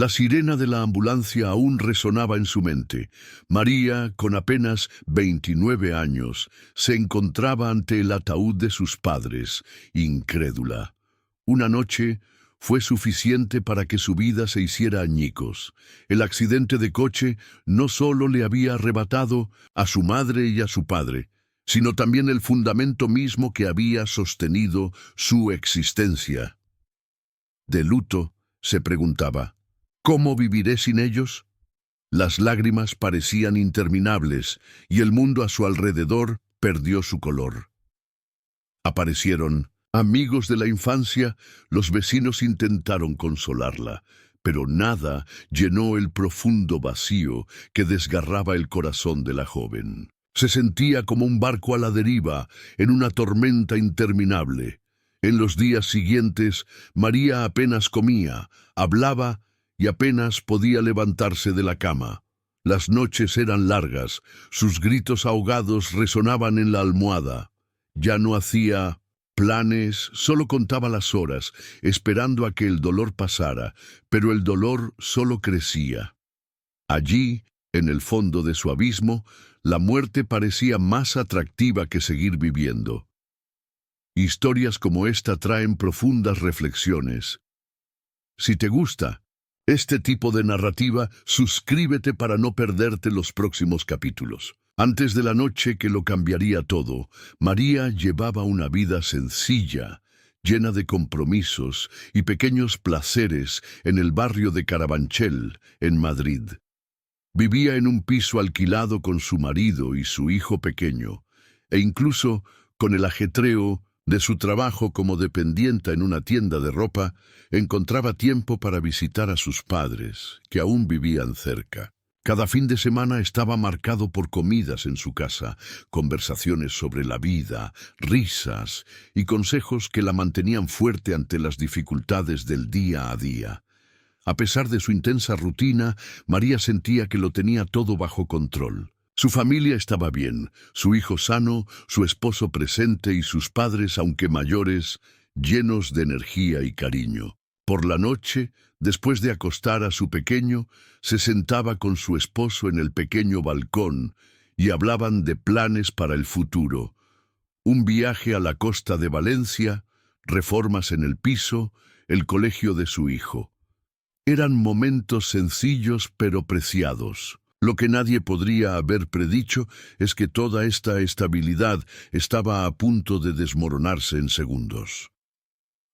La sirena de la ambulancia aún resonaba en su mente. María, con apenas 29 años, se encontraba ante el ataúd de sus padres, incrédula. Una noche fue suficiente para que su vida se hiciera añicos. El accidente de coche no solo le había arrebatado a su madre y a su padre, sino también el fundamento mismo que había sostenido su existencia. De luto, se preguntaba, ¿cómo viviré sin ellos? Las lágrimas parecían interminables y el mundo a su alrededor perdió su color. Aparecieron amigos de la infancia, los vecinos intentaron consolarla, pero nada llenó el profundo vacío que desgarraba el corazón de la joven. Se sentía como un barco a la deriva, en una tormenta interminable. En los días siguientes, María apenas comía, hablaba y apenas podía levantarse de la cama. Las noches eran largas, sus gritos ahogados resonaban en la almohada. Ya no hacía planes, solo contaba las horas, esperando a que el dolor pasara, pero el dolor solo crecía. Allí, en el fondo de su abismo, la muerte parecía más atractiva que seguir viviendo. Historias como esta traen profundas reflexiones. Si te gusta este tipo de narrativa, suscríbete para no perderte los próximos capítulos. Antes de la noche que lo cambiaría todo, María llevaba una vida sencilla, llena de compromisos y pequeños placeres en el barrio de Carabanchel, en Madrid. Vivía en un piso alquilado con su marido y su hijo pequeño, e incluso con el ajetreo de su trabajo como dependienta en una tienda de ropa, encontraba tiempo para visitar a sus padres, que aún vivían cerca. Cada fin de semana estaba marcado por comidas en su casa, conversaciones sobre la vida, risas y consejos que la mantenían fuerte ante las dificultades del día a día. A pesar de su intensa rutina, María sentía que lo tenía todo bajo control. Su familia estaba bien, su hijo sano, su esposo presente y sus padres, aunque mayores, llenos de energía y cariño. Por la noche, después de acostar a su pequeño, se sentaba con su esposo en el pequeño balcón y hablaban de planes para el futuro. Un viaje a la costa de Valencia, reformas en el piso, el colegio de su hijo. Eran momentos sencillos pero preciados. Lo que nadie podría haber predicho es que toda esta estabilidad estaba a punto de desmoronarse en segundos.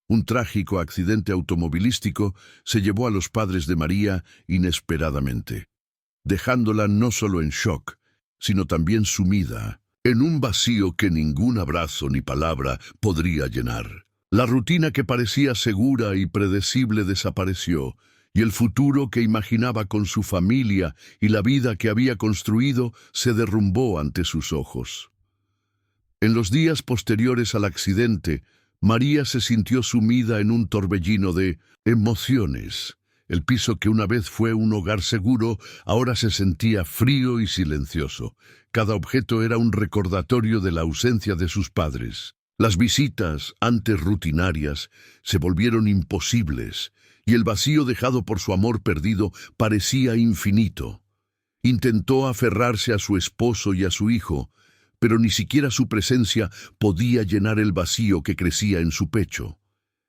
Un trágico accidente automovilístico se llevó a los padres de María inesperadamente, dejándola no solo en shock, sino también sumida en un vacío que ningún abrazo ni palabra podría llenar. La rutina que parecía segura y predecible desapareció, y el futuro que imaginaba con su familia y la vida que había construido se derrumbó ante sus ojos. En los días posteriores al accidente, María se sintió sumida en un torbellino de emociones. El piso que una vez fue un hogar seguro, ahora se sentía frío y silencioso. Cada objeto era un recordatorio de la ausencia de sus padres. Las visitas, antes rutinarias, se volvieron imposibles, y el vacío dejado por su amor perdido parecía infinito. Intentó aferrarse a su esposo y a su hijo, pero ni siquiera su presencia podía llenar el vacío que crecía en su pecho.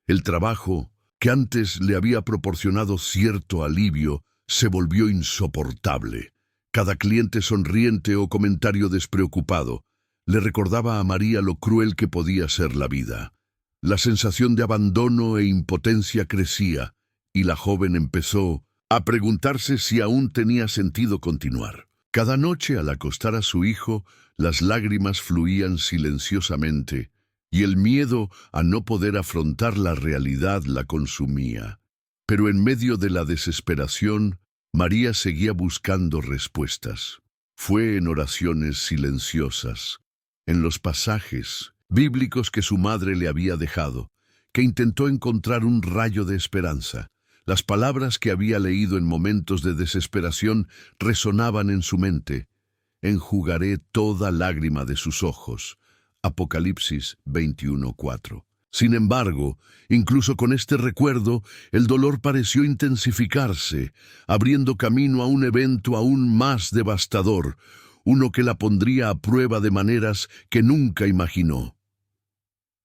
El trabajo, que antes le había proporcionado cierto alivio, se volvió insoportable. Cada cliente sonriente o comentario despreocupado le recordaba a María lo cruel que podía ser la vida. La sensación de abandono e impotencia crecía, y la joven empezó a preguntarse si aún tenía sentido continuar. Cada noche al acostar a su hijo, las lágrimas fluían silenciosamente, y el miedo a no poder afrontar la realidad la consumía. Pero en medio de la desesperación, María seguía buscando respuestas. Fue en oraciones silenciosas, en los pasajes bíblicos que su madre le había dejado, que intentó encontrar un rayo de esperanza. Las palabras que había leído en momentos de desesperación resonaban en su mente. Enjugaré toda lágrima de sus ojos. Apocalipsis 21:4. Sin embargo, incluso con este recuerdo, el dolor pareció intensificarse, abriendo camino a un evento aún más devastador, uno que la pondría a prueba de maneras que nunca imaginó.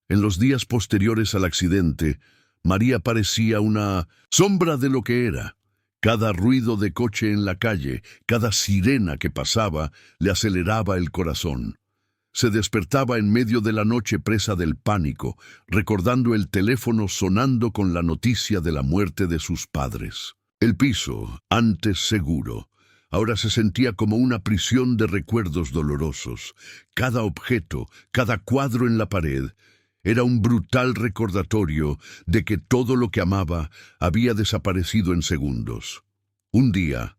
En los días posteriores al accidente, María parecía una sombra de lo que era. Cada ruido de coche en la calle, cada sirena que pasaba, le aceleraba el corazón. Se despertaba en medio de la noche presa del pánico, recordando el teléfono sonando con la noticia de la muerte de sus padres. El piso, antes seguro, ahora se sentía como una prisión de recuerdos dolorosos. Cada objeto, cada cuadro en la pared, era un brutal recordatorio de que todo lo que amaba había desaparecido en segundos. Un día,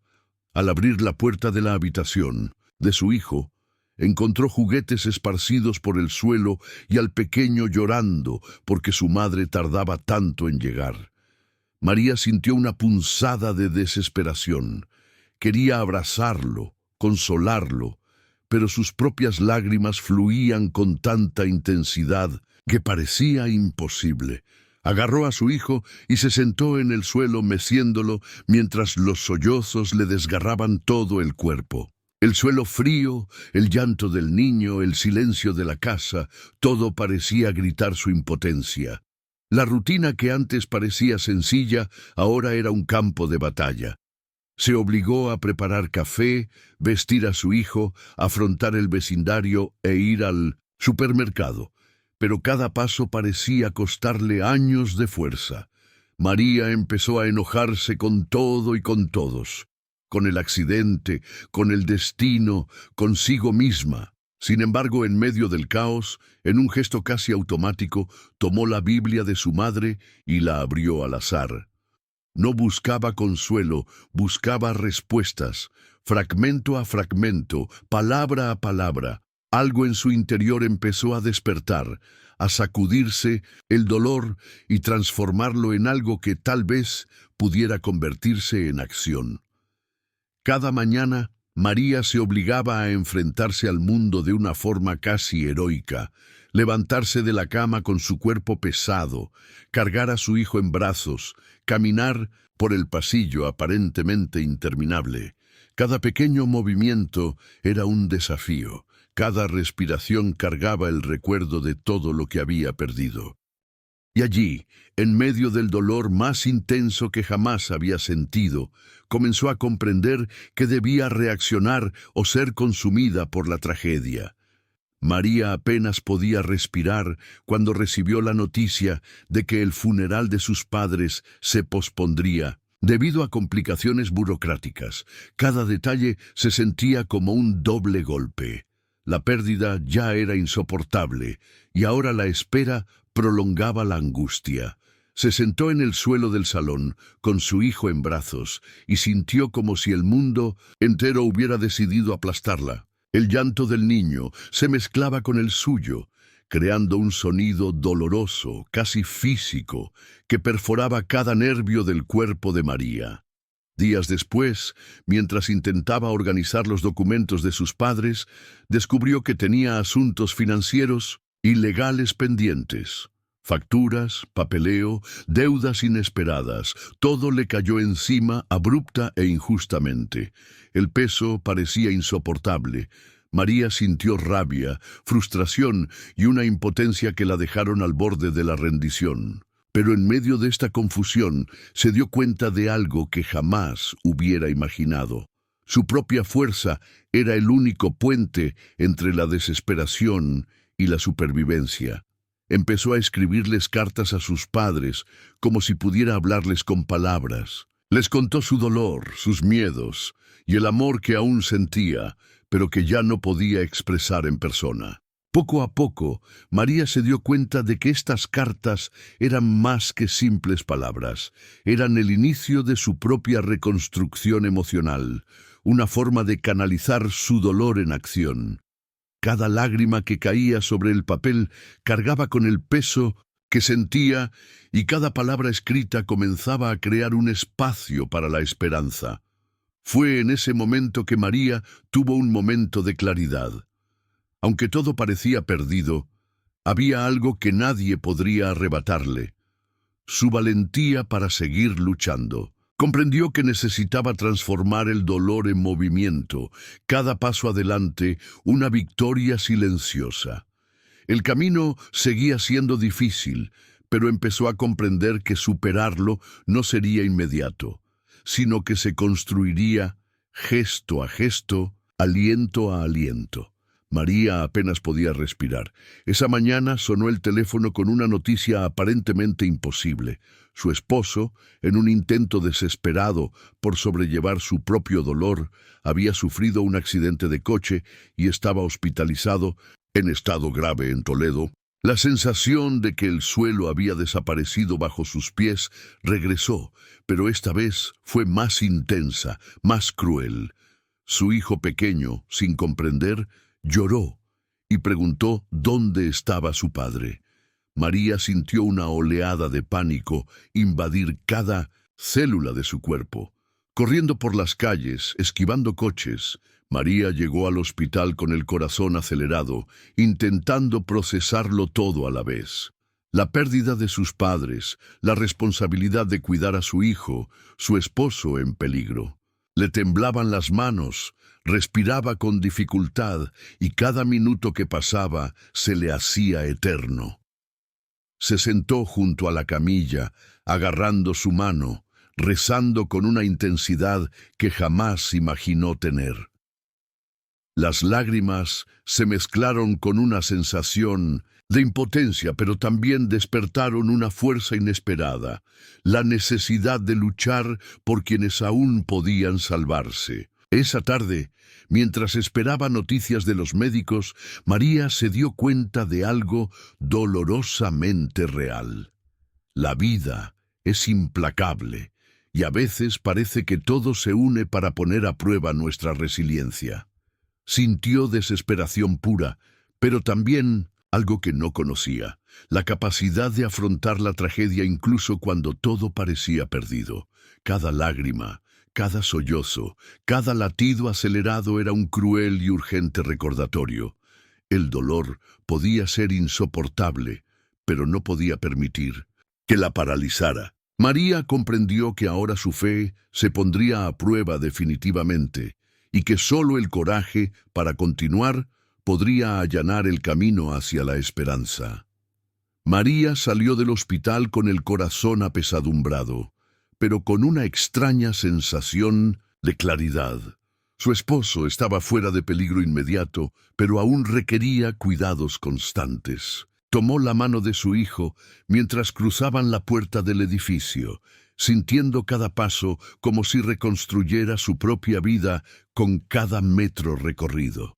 al abrir la puerta de la habitación de su hijo, encontró juguetes esparcidos por el suelo y al pequeño llorando porque su madre tardaba tanto en llegar. María sintió una punzada de desesperación. Quería abrazarlo, consolarlo, pero sus propias lágrimas fluían con tanta intensidad que parecía imposible. Agarró a su hijo y se sentó en el suelo meciéndolo mientras los sollozos le desgarraban todo el cuerpo. El suelo frío, el llanto del niño, el silencio de la casa, todo parecía gritar su impotencia. La rutina que antes parecía sencilla, ahora era un campo de batalla. Se obligó a preparar café, vestir a su hijo, afrontar el vecindario e ir al supermercado. Pero cada paso parecía costarle años de fuerza. María empezó a enojarse con todo y con todos, con el accidente, con el destino, consigo misma. Sin embargo, en medio del caos, en un gesto casi automático, tomó la Biblia de su madre y la abrió al azar. No buscaba consuelo, buscaba respuestas, fragmento a fragmento, palabra a palabra. Algo en su interior empezó a despertar, a sacudirse el dolor y transformarlo en algo que tal vez pudiera convertirse en acción. Cada mañana, María se obligaba a enfrentarse al mundo de una forma casi heroica, levantarse de la cama con su cuerpo pesado, cargar a su hijo en brazos, caminar por el pasillo aparentemente interminable. Cada pequeño movimiento era un desafío. Cada respiración cargaba el recuerdo de todo lo que había perdido. Y allí, en medio del dolor más intenso que jamás había sentido, comenzó a comprender que debía reaccionar o ser consumida por la tragedia. María apenas podía respirar cuando recibió la noticia de que el funeral de sus padres se pospondría. Debido a complicaciones burocráticas, cada detalle se sentía como un doble golpe. La pérdida ya era insoportable, y ahora la espera prolongaba la angustia. Se sentó en el suelo del salón, con su hijo en brazos, y sintió como si el mundo entero hubiera decidido aplastarla. El llanto del niño se mezclaba con el suyo, creando un sonido doloroso, casi físico, que perforaba cada nervio del cuerpo de María. Días después, mientras intentaba organizar los documentos de sus padres, descubrió que tenía asuntos financieros y legales pendientes. Facturas, papeleo, deudas inesperadas, todo le cayó encima abrupta e injustamente. El peso parecía insoportable. María sintió rabia, frustración y una impotencia que la dejaron al borde de la rendición. Pero en medio de esta confusión se dio cuenta de algo que jamás hubiera imaginado. Su propia fuerza era el único puente entre la desesperación y la supervivencia. Empezó a escribirles cartas a sus padres, como si pudiera hablarles con palabras. Les contó su dolor, sus miedos y el amor que aún sentía, pero que ya no podía expresar en persona. Poco a poco, María se dio cuenta de que estas cartas eran más que simples palabras. Eran el inicio de su propia reconstrucción emocional, una forma de canalizar su dolor en acción. Cada lágrima que caía sobre el papel cargaba con el peso que sentía, y cada palabra escrita comenzaba a crear un espacio para la esperanza. Fue en ese momento que María tuvo un momento de claridad. Aunque todo parecía perdido, Había algo que nadie podría arrebatarle: su valentía para seguir luchando. Comprendió que necesitaba transformar el dolor en movimiento, cada paso adelante una victoria silenciosa. El camino seguía siendo difícil, pero empezó a comprender que superarlo no sería inmediato, sino que se construiría gesto a gesto, aliento a aliento. María apenas podía respirar. Esa mañana sonó el teléfono con una noticia aparentemente imposible. Su esposo, en un intento desesperado por sobrellevar su propio dolor, había sufrido un accidente de coche y estaba hospitalizado en estado grave en Toledo. La sensación de que el suelo había desaparecido bajo sus pies regresó, pero esta vez fue más intensa, más cruel. Su hijo pequeño, sin comprender, lloró y preguntó dónde estaba su padre. María sintió una oleada de pánico invadir cada célula de su cuerpo. Corriendo por las calles, esquivando coches, María llegó al hospital con el corazón acelerado, intentando procesarlo todo a la vez. La pérdida de sus padres, la responsabilidad de cuidar a su hijo, su esposo en peligro. Le temblaban las manos, respiraba con dificultad y cada minuto que pasaba se le hacía eterno. Se sentó junto a la camilla, agarrando su mano, rezando con una intensidad que jamás imaginó tener. Las lágrimas se mezclaron con una sensación de impotencia, pero también despertaron una fuerza inesperada, la necesidad de luchar por quienes aún podían salvarse. Esa tarde, mientras esperaba noticias de los médicos, María se dio cuenta de algo dolorosamente real. La vida es implacable y a veces parece que todo se une para poner a prueba nuestra resiliencia. Sintió desesperación pura, pero también algo que no conocía: la capacidad de afrontar la tragedia incluso cuando todo parecía perdido. Cada lágrima, cada sollozo, cada latido acelerado era un cruel y urgente recordatorio. El dolor podía ser insoportable, pero no podía permitir que la paralizara. María comprendió que ahora su fe se pondría a prueba definitivamente, y que solo el coraje para continuar podría allanar el camino hacia la esperanza. María salió del hospital con el corazón apesadumbrado, pero con una extraña sensación de claridad. Su esposo estaba fuera de peligro inmediato, pero aún requería cuidados constantes. Tomó la mano de su hijo mientras cruzaban la puerta del edificio, sintiendo cada paso como si reconstruyera su propia vida con cada metro recorrido.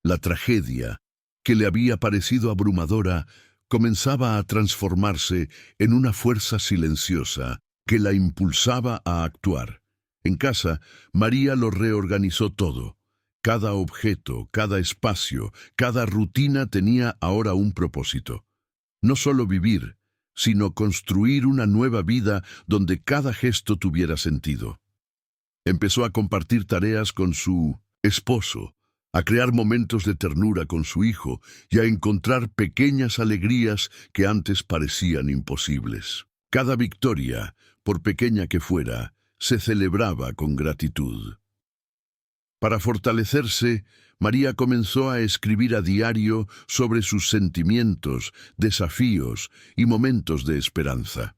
La tragedia, que le había parecido abrumadora, comenzaba a transformarse en una fuerza silenciosa que la impulsaba a actuar. En casa, María lo reorganizó todo. Cada objeto, cada espacio, cada rutina tenía ahora un propósito. No solo vivir, sino construir una nueva vida donde cada gesto tuviera sentido. Empezó a compartir tareas con su esposo, a crear momentos de ternura con su hijo y a encontrar pequeñas alegrías que antes parecían imposibles. Cada victoria, por pequeña que fuera, se celebraba con gratitud. Para fortalecerse, María comenzó a escribir a diario sobre sus sentimientos, desafíos y momentos de esperanza.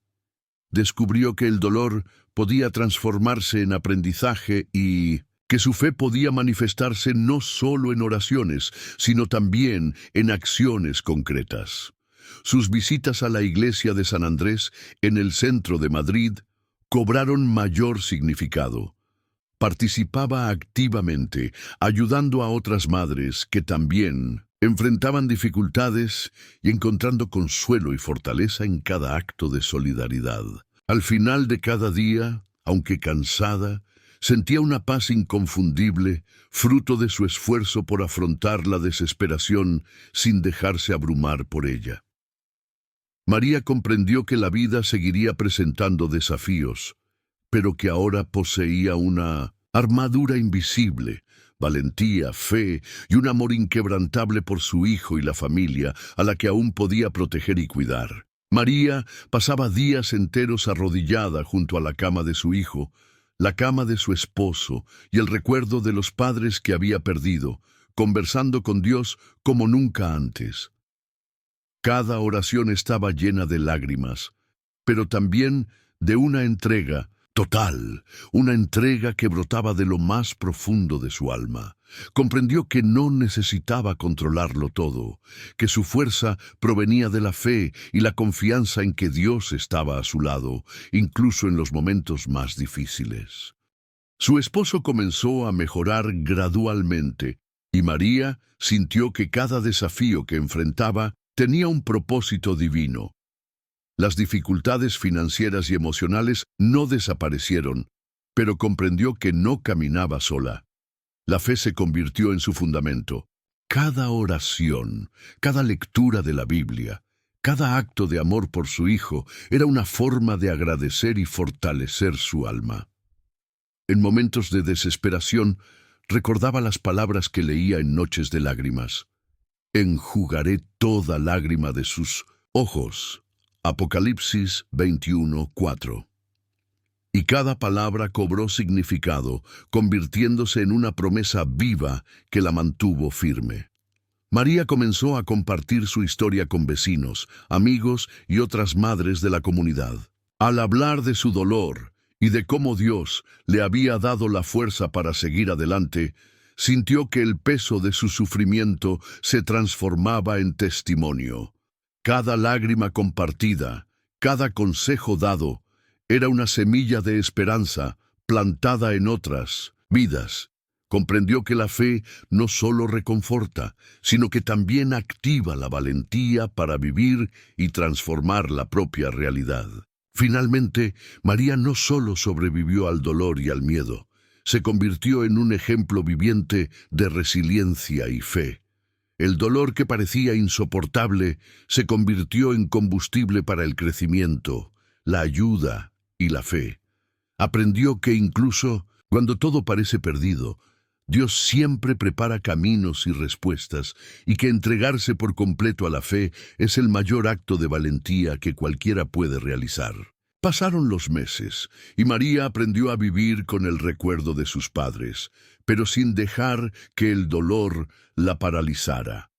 Descubrió que el dolor podía transformarse en aprendizaje y que su fe podía manifestarse no solo en oraciones, sino también en acciones concretas. Sus visitas a la iglesia de San Andrés, en el centro de Madrid, cobraron mayor significado. Participaba activamente, ayudando a otras madres que también enfrentaban dificultades y encontrando consuelo y fortaleza en cada acto de solidaridad. Al final de cada día, aunque cansada, sentía una paz inconfundible, fruto de su esfuerzo por afrontar la desesperación sin dejarse abrumar por ella. María comprendió que la vida seguiría presentando desafíos, pero que ahora poseía una armadura invisible, valentía, fe y un amor inquebrantable por su hijo y la familia a la que aún podía proteger y cuidar. María pasaba días enteros arrodillada junto a la cama de su hijo, la cama de su esposo y el recuerdo de los padres que había perdido, conversando con Dios como nunca antes. Cada oración estaba llena de lágrimas, pero también de una entrega total, una entrega que brotaba de lo más profundo de su alma. Comprendió que no necesitaba controlarlo todo, que su fuerza provenía de la fe y la confianza en que Dios estaba a su lado, incluso en los momentos más difíciles. Su esposo comenzó a mejorar gradualmente, y María sintió que cada desafío que enfrentaba tenía un propósito divino. Las dificultades financieras y emocionales no desaparecieron, pero comprendió que no caminaba sola. La fe se convirtió en su fundamento. Cada oración, cada lectura de la Biblia, cada acto de amor por su hijo era una forma de agradecer y fortalecer su alma. En momentos de desesperación, recordaba las palabras que leía en noches de lágrimas. Enjugaré toda lágrima de sus ojos. Apocalipsis 21:4. Y cada palabra cobró significado, convirtiéndose en una promesa viva que la mantuvo firme. María comenzó a compartir su historia con vecinos, amigos y otras madres de la comunidad. Al hablar de su dolor y de cómo Dios le había dado la fuerza para seguir adelante, sintió que el peso de su sufrimiento se transformaba en testimonio. Cada lágrima compartida, cada consejo dado, era una semilla de esperanza plantada en otras vidas. Comprendió que la fe no solo reconforta, sino que también activa la valentía para vivir y transformar la propia realidad. Finalmente, María no solo sobrevivió al dolor y al miedo, se convirtió en un ejemplo viviente de resiliencia y fe. El dolor que parecía insoportable se convirtió en combustible para el crecimiento, la ayuda y la fe. Aprendió que incluso cuando todo parece perdido, Dios siempre prepara caminos y respuestas, y que entregarse por completo a la fe es el mayor acto de valentía que cualquiera puede realizar. Pasaron los meses, y María aprendió a vivir con el recuerdo de sus padres, pero sin dejar que el dolor la paralizara.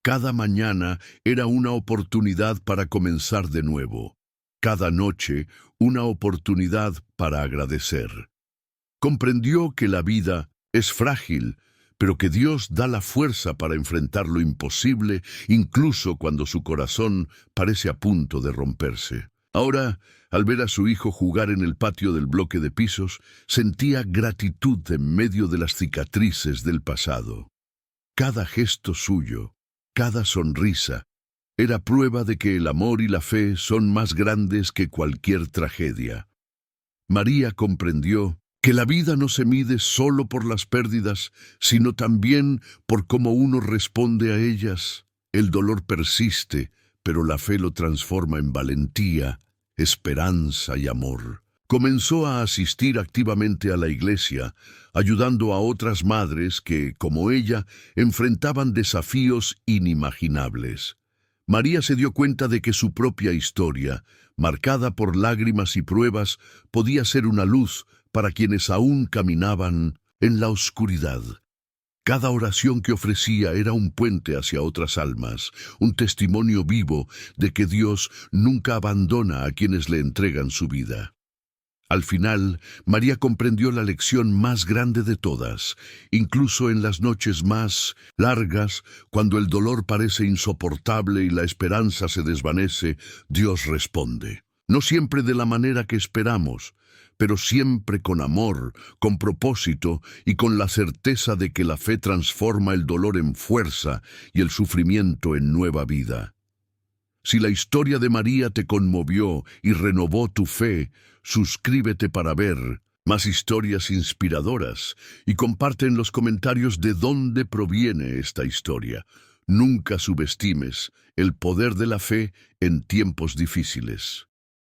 Cada mañana era una oportunidad para comenzar de nuevo. Cada noche, una oportunidad para agradecer. Comprendió que la vida es frágil, pero que Dios da la fuerza para enfrentar lo imposible, incluso cuando su corazón parece a punto de romperse. Ahora, al ver a su hijo jugar en el patio del bloque de pisos, sentía gratitud en medio de las cicatrices del pasado. Cada gesto suyo, cada sonrisa, era prueba de que el amor y la fe son más grandes que cualquier tragedia. María comprendió que la vida no se mide solo por las pérdidas, sino también por cómo uno responde a ellas. El dolor persiste, pero la fe lo transforma en valentía, esperanza y amor. Comenzó a asistir activamente a la iglesia, ayudando a otras madres que, como ella, enfrentaban desafíos inimaginables. María se dio cuenta de que su propia historia, marcada por lágrimas y pruebas, podía ser una luz para quienes aún caminaban en la oscuridad. Cada oración que ofrecía era un puente hacia otras almas, un testimonio vivo de que Dios nunca abandona a quienes le entregan su vida. Al final, María comprendió la lección más grande de todas. Incluso en las noches más largas, cuando el dolor parece insoportable y la esperanza se desvanece, Dios responde. No siempre de la manera que esperamos, pero siempre con amor, con propósito y con la certeza de que la fe transforma el dolor en fuerza y el sufrimiento en nueva vida. Si la historia de María te conmovió y renovó tu fe, suscríbete para ver más historias inspiradoras y comparte en los comentarios de dónde proviene esta historia. Nunca subestimes el poder de la fe en tiempos difíciles.